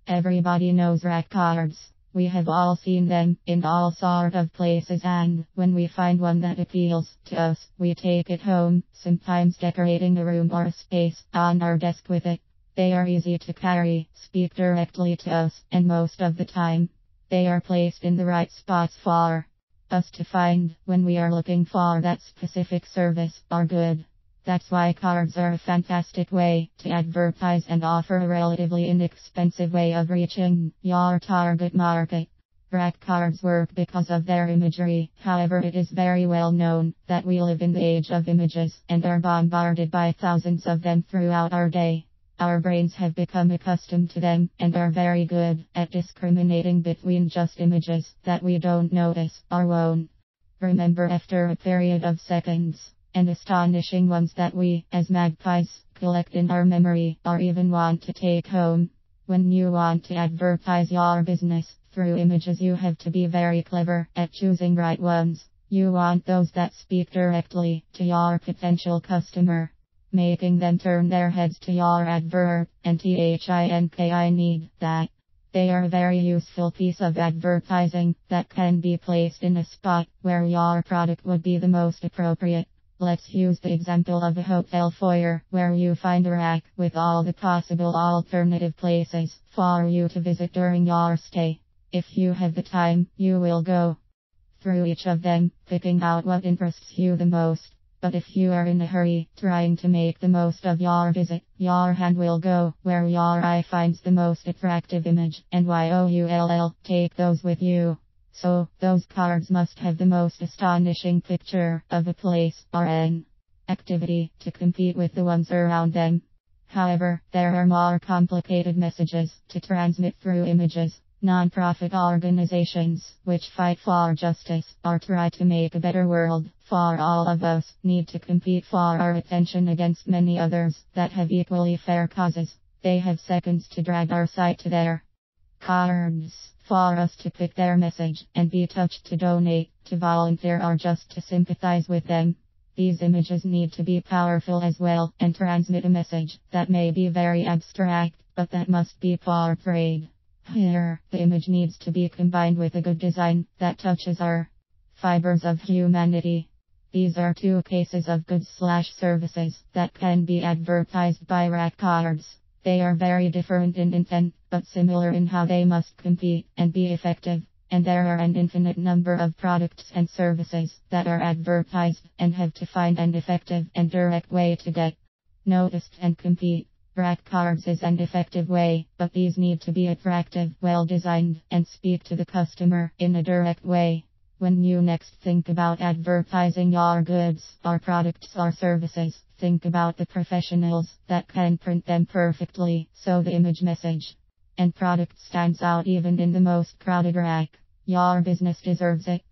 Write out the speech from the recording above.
Everybody knows rack cards. We have all seen them in all sort of places, and when we find one that appeals to us, we take it home, sometimes decorating a room or a space on our desk with it. They are easy to carry, speak directly to us, and most of the time, they are placed in the right spots for us to find when we are looking for that specific service or good. That's why cards are a fantastic way to advertise and offer a relatively inexpensive way of reaching your target market. Rack cards work because of their imagery. However, it is very well known that we live in the age of images and are bombarded by thousands of them throughout our day. Our brains have become accustomed to them and are very good at discriminating between just images that we don't notice or won't remember after a period of seconds, and astonishing ones that we, as magpies, collect in our memory or even want to take home. When you want to advertise your business through images, you have to be very clever at choosing right ones. You want those that speak directly to your potential customer, making them turn their heads to your advert, and I need that. They are a very useful piece of advertising that can be placed in a spot where your product would be the most appropriate. Let's use the example of a hotel foyer where you find a rack with all the possible alternative places for you to visit during your stay. If you have the time, you will go through each of them, picking out what interests you the most. But if you are in a hurry, trying to make the most of your visit, your hand will go where your eye finds the most attractive image, and take those with you. So, those cards must have the most astonishing picture of a place or an activity to compete with the ones around them. However, there are more complicated messages to transmit through images. Non-profit organizations, which fight for justice or try to make a better world for all of us, need to compete for our attention against many others that have equally fair causes. They have seconds to drag our site to their cards for us to pick their message and be touched to donate, to volunteer, or just to sympathize with them. These images need to be powerful as well and transmit a message that may be very abstract, but that must be portrayed. Here, the image needs to be combined with a good design that touches our fibers of humanity. These are two cases of goods/services that can be advertised by rack cards. They are very different in intent, but similar in how they must compete and be effective. And there are an infinite number of products and services that are advertised and have to find an effective and direct way to get noticed and compete. Rack cards is an effective way, but these need to be attractive, well designed, and speak to the customer in a direct way. When you next think about advertising your goods or products or services, think about the professionals that can print them perfectly so the image, message, and product stands out even in the most crowded rack. Your business deserves it.